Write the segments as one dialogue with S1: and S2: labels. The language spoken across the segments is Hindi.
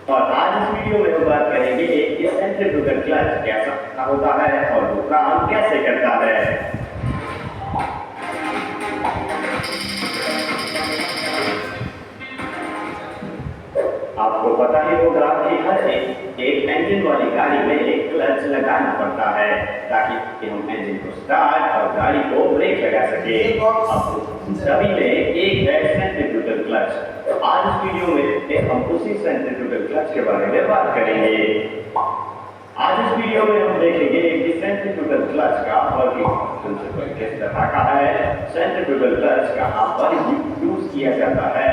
S1: और आज इस वीडियो में हम बात करेंगे कि सेंट्रीफ्यूगल क्लच कैसा होता है और वो काम कैसे करता है। आपको पता ही होगा कि हर एक इंजन वाली गाड़ी में एक क्लच लगाना पड़ता है ताकि हम इंजन को स्टार्ट और गाड़ी को ब्रेक लगा सके। अब सभी में एक है सेंट्रीफ्यूगल क्लच। आज इस वीडियो में हम उसी सेंट्रीफ्यूगल क्लच के बारे में बात करेंगे। आज इस वीडियो में हम देखेंगे कि सेंट्रीफ्यूगल क्लच का वर्किंग प्रिंसिपल किस तरह का है, सेंट्रीफ्यूगल क्लच कहाँ पर यूज किया जाता है,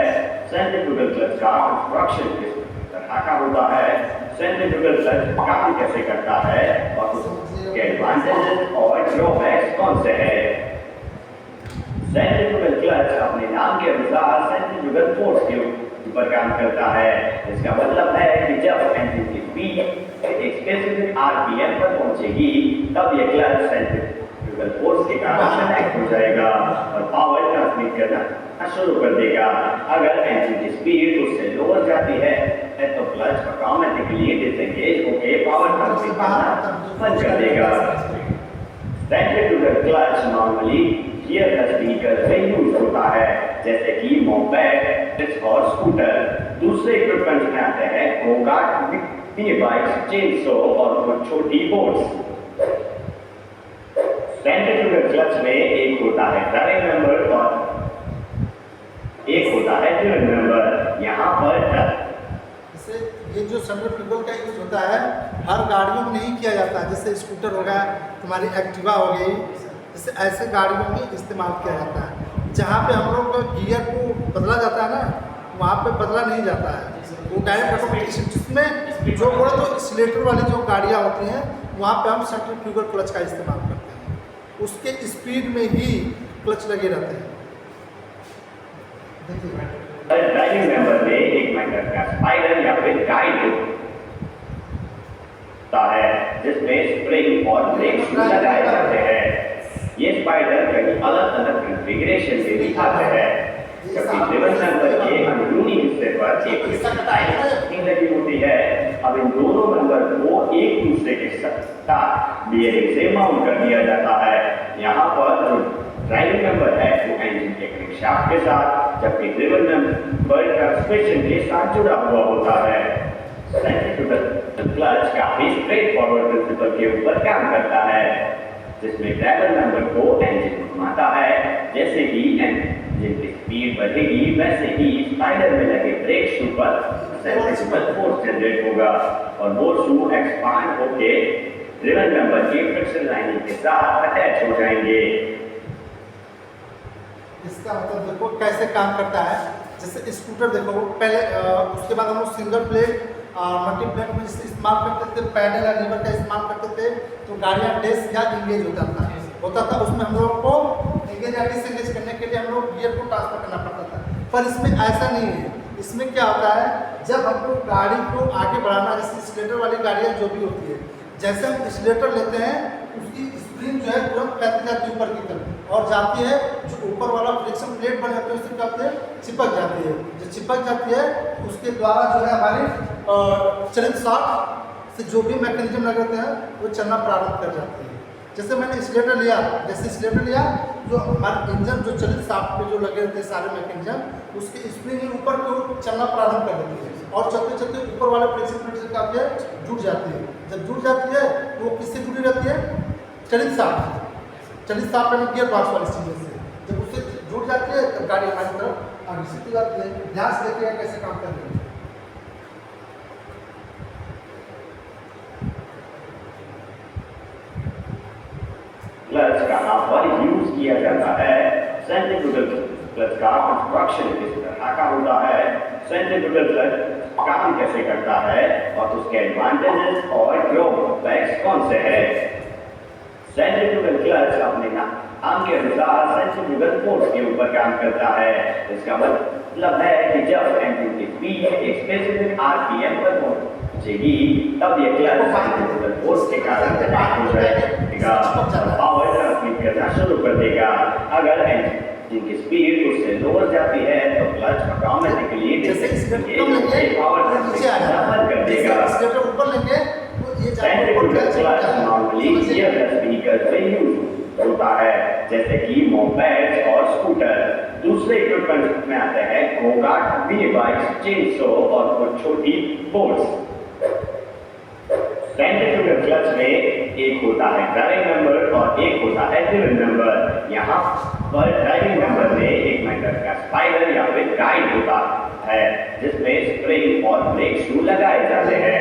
S1: सेंट्रीफ्यूगल क्लच का कंस्ट्रक्शन किस तरह का होता है, सेंट्रीफ्यूगल क्लच काम कैसे करता है और उसके एडवांटेजेस और ड्रॉबैक्स कौन से हैं। सेंट्रीफ्यूगल क्लच अपने नाम के अनुसार सेंट्रीफ्यूगल फोर्स के ऊपर काम करता है। इसका मतलब है कि जब इंजन की स्पीड एक स्पेसिफिक आरपीएम पर पहुंचेगी तब यह क्लच सेंट्रीफ्यूगल फोर्स के कारण कनेक्ट हो जाएगा और पावर ट्रांसमिट करना शुरू कर देगा। अगर इंजन की स्पीड उससे लोअर जाती है तो क्लच ऑटोमेटिकली डिसएंगेज होकर पावर ट्रांसमिट करना बंद कर देगा। Centrifugal clutch normally gear vehicle में यूज होता है जैसे कि मोपेड और स्कूटर। दूसरे इक्विपमेंट में आते हैं गोकार्ट, मिनी बाइक्स, चेनसो और कुछ छोटी बोट्स। सेंट्रीफ्यूगल क्लच में एक होता है ड्राइविंग मेंबर और एक होता है ड्रिवन मेंबर। यहाँ पर
S2: ये जो सेंट्रीफ्यूगल का यूज होता है हर गाड़ियों में नहीं किया जाता है। जैसे स्कूटर हो गया, तुम्हारी एक्टिवा हो गई, जैसे ऐसे गाड़ियों में इस्तेमाल किया जाता है। जहाँ पे हम लोग गियर को बदला जाता है ना, वहाँ पे बदला नहीं जाता है, वो डायरेक्ट ऑटोमेटिक। जिसमें जो बोले तो एक्सीलेटर वाली जो गाड़ियाँ होती हैं वहाँ पे हम सेंट्रीफ्यूगल क्लच का इस्तेमाल करते हैं। उसके स्पीड में ही क्लच लगे रहते हैं।
S1: ड्राइविंग मेंबर में एक मेथड का स्पाइरल या फिर गाइड होता है जिसमें स्प्रिंग और ब्रेक शू लगाए जाते हैं। ये स्पाइरल कई अलग अलग कॉन्फ़िगरेशन में दिखाते हैं। जबकि ड्रिवन मेंबर के अंदरूनी हिस्से पर एक स्प्रिंग लगी होती है। अब इन दोनों मेंबर को एक दूसरे के साथ बियरिंग से माउंट कर दिया जाता है। यहाँ पर जो ड्राइविंग मेंबर है वो इंजन के क्रैंकशाफ्ट के साथ, जबकि ड्रिवन मेंबर ट्रांसमिशन के साथ जुड़ा हुआ होता है। सेंट्रीफ्यूगल क्लच काफी स्ट्रेट फॉरवर्ड प्रिंसिपल के ऊपर काम करता है जिसमें ड्राइवर मेंबर को इंजन घुमाता है। जैसे ही इंजन की स्पीड बढ़ेगी वैसे ही स्पाइरल में लगे ब्रेक शू पर सेंट्रीफ्यूगल फोर्स जनरेट होगा और वो शू एक्सपांड होके ड्रिवन मेंबर की फ्रिक्शन लाइनिंग के साथ अटैच हो जाएंगे।
S2: इसका मतलब देखो कैसे काम करता है। जैसे स्कूटर देखो पहले उसके बाद हम लोग सिंगल प्लेट मल्टी प्लेट में इस्तेमाल करते थे, पैडल या लीवर का इस्तेमाल करते थे तो गाड़ियाँ डिस या इंगेज होता था। उसमें हम लोग को इंगेज या डिसएंगेज करने के लिए हम लोग गियर को ट्रांसफर करना पड़ता था। पर इसमें ऐसा नहीं है। इसमें क्या होता है, जब हमको गाड़ी को आगे बढ़ाना, जैसे एक्सीलेटर वाली गाड़ियाँ जो भी होती है, जैसे हम एक्सीलेटर लेते हैं उसकी स्प्रिंग जो है तुरंत फैलती जाती है ऊपर की तरफ और जाती है। जो ऊपर वाला फ्रिक्शन प्लेट बन जाती है उससे क्या होते हैं, चिपक जाती है। जो चिपक जाती है उसके द्वारा जो है हमारी चलित शाफ्ट से जो भी मैकेनिज्म लगे होते हैं वो चलना प्रारंभ कर जाते हैं। जैसे मैंने एक्सीलेटर लिया, जो हमारे इंजन जो चलित शाफ्ट पे जो लगे होते हैं सारे मैकेनिज्म, उसके स्प्रिंग ऊपर को चलना प्रारंभ कर देती है और चलते चलते ऊपर वाले फ्रिक्शन प्लेट से क्या होती है, जुड़ जाती है। जब जुड़ जाती है तो वो किससे जुड़ी रहती है, चलित शाफ्ट यानी गियर बॉक्स वाली चीज़ से। जब उससे जुड़ जाती है तब गाड़ी हमारी तरफ आगे हो जाती है। ध्यान से देखिएगा कैसे काम कर रही है।
S1: क्लच कहाँ पर यूज किया जाता है, सेंट्रीफ्यूगल क्लच का कंस्ट्रक्शन किस तरह का होता है, सेंट्रीफ्यूगल क्लच काम कैसे करता है और उसके एडवांटेजेस और ड्रॉबैक्स कौन से हैं। सेंट्रीफ्यूगल क्लच अपने नाम के अनुसार सेंट्रीफ्यूगल फोर्स के ऊपर काम करता है। इसका मतलब है कि जब इंजन की स्पीड एक स्पेसिफिक आरपीएम पर पहुंचेगी तब यह क्लच सेंट्रीफ्यूगल फोर्स के कारण कनेक्ट हो जाएगा, पावर ट्रांसमिट करना शुरू कर देगा। अगर इंजन की स्पीड उससे लोअर जाती है तो क्लच ऑटोमेटिकली पावर ट्रांसमिट करना बंद जैसे कि मोपेड्स और स्कूटर। दूसरे इक्विपमेंट में आते हैं गोकार्ट, मिनी बाइक्स, चेनसो और कुछ छोटी बोट्स। सेंट्रीफ्यूगल क्लच में एक होता है ड्राइविंग मेंबर और एक होता है ड्रिवन मेंबर। यहाँ पर ड्राइविंग मेंबर में एक मेथड का स्पाइडर या फिर गाइड होता है जिसमें स्प्रिंग और ब्रेक शू लगाए जाते हैं।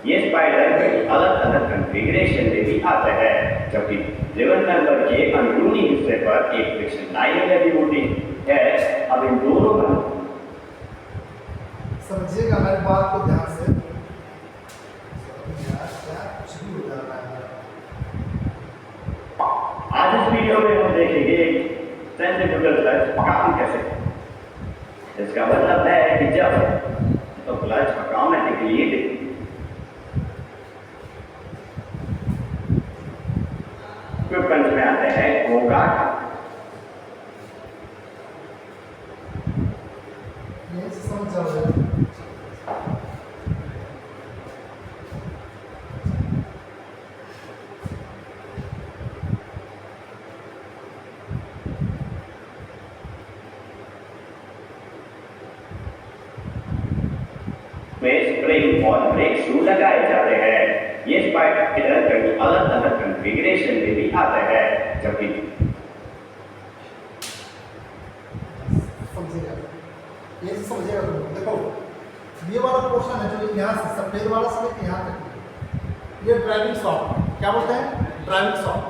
S1: ये स्पाइडर कई अलग अलग कॉन्फ़िगरेशन में भी आते हैं, जबकि ड्रिवन मेंबर के अंदरूनी हिस्से पर एक फ्रिक्शन लाइन लगी होती है। अब इन दोनों में
S2: समझिएगा हमारी बात को ध्यान से। शुरू हो जा रहा है।
S1: आज इस वीडियो में हम देखेंगे सेंट्रीफ्यूगल क्लच काम कैसे है। इसका मतलब है कि जब तो क्लच ऑटोमेटिकली इक्विपमेंट में आते हैं गोकार्ट,
S2: ये समझ जाओ जरा।
S1: में स्प्रिंग और ब्रेक शू लगाए जाते हैं। ये स्पाइडर कई अलग अलग कॉन्फ़िगरेशन में भी आते हैं, जबकि
S2: समझिएगा, ये समझिएगा तुम। देखो ये वाला पोर्शन है जो यहाँ से सफेद वाला से लेकर यहाँ तक, ये ड्राइविंग शॉप क्या बोलते हैं, ड्राइविंग शॉप।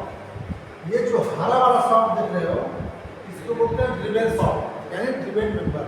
S2: ये जो हरा वाला शॉप देख रहे हो इसको बोलते हैं ड्रिवेन शॉप यानी ड्रिवेन मेंबर।